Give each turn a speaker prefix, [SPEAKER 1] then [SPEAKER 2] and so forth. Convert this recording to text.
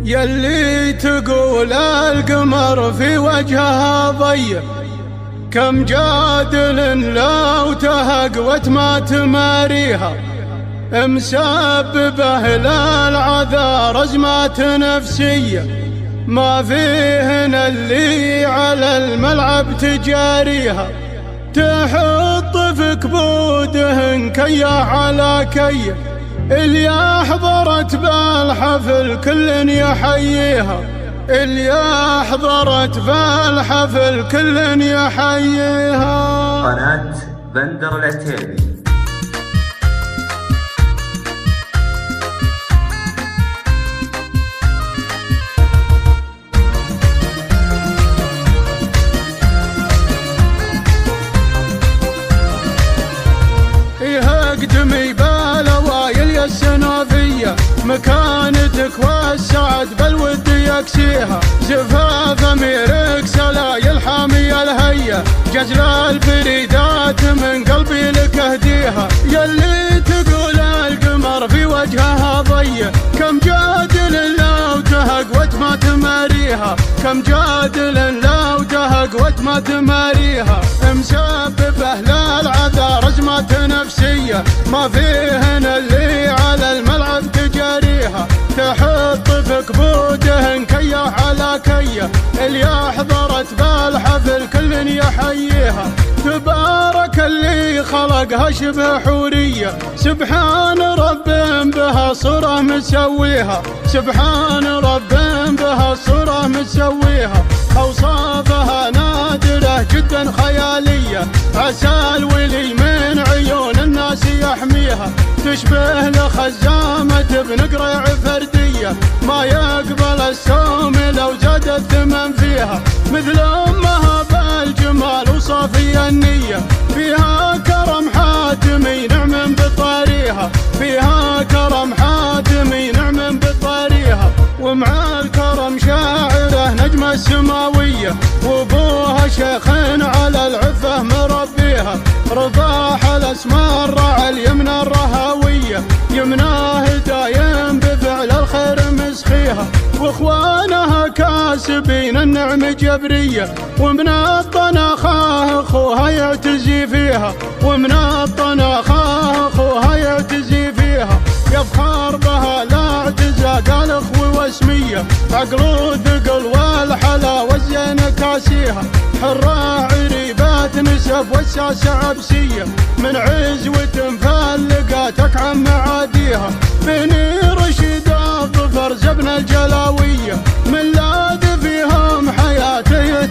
[SPEAKER 1] يلي تقول القمر في وجهها ضيق، كم جادل لو تهقوت ما تماريها، مسببه للعذا رزمات نفسية، ما فيهن اللي على الملعب تجاريها، تحط في كبودهن كيا على كيا، اللي حضرت بالحفل كل يحييها، اللي حضرت بالحفل كل يحييها.
[SPEAKER 2] قناة بندر العتيبي.
[SPEAKER 1] اقدمي بالاوايل يا السنافية، مكانتك والسعد بالود يكسيها، زفاف اميرك سلايل حامية الهية، جزل الفريدات من قلبي لك اهديها، يلي تقول القمر في وجهها ضيق، كم جادل لو تهقوت ما تماريها، كم جادل لو تهقوت ما تماريها، مسببه للعذا رزمات نفسية، ما فيهن اللي على الملعب تجاريها، تحط في كبودهن كيا على كيا، اللي حضرت بالحفل كل يحييها، تبارك اللي خلقها شبه حورية، سبحان رب بها صورة مسويها، سبحان رب بها صورة مسويها، أوصافها نادرة جدا خيالية، عسى الولي من عيون الناس يحميها، تشبه لخزامة بنقرع فردية، ما يقبل السوم لو زاد الثمن فيها، مثل أمها بالجمال وصافي النية، فيها كرم حاتمي نعم بطاريها، فيها كرم حاتمي نعم بطاريها، ومع الكرم شاعره نجمة السماوية، وابوها شيخ على العفة مربيها، رضاح الاسماء الرعى اليمنى الرهاوية، يمناه دايم بفعل الخير مسخيها، واخوانها كاسبين النعم جبرية، ومن الطناخاه اخوها يعتزي فيها، ومن الطناخاه اخوها يعتزي فيها، يفخر بها لا اعتزا قال اخوي واسمية، عقل وثقل والحلا والزين كاسيها، حرة عريبات نسب والساسة عبسية، من عزوة مفلقاتك عن معاديها، بني رشيد الظفر زبن الجلاوية، من لاذ فيهم حياته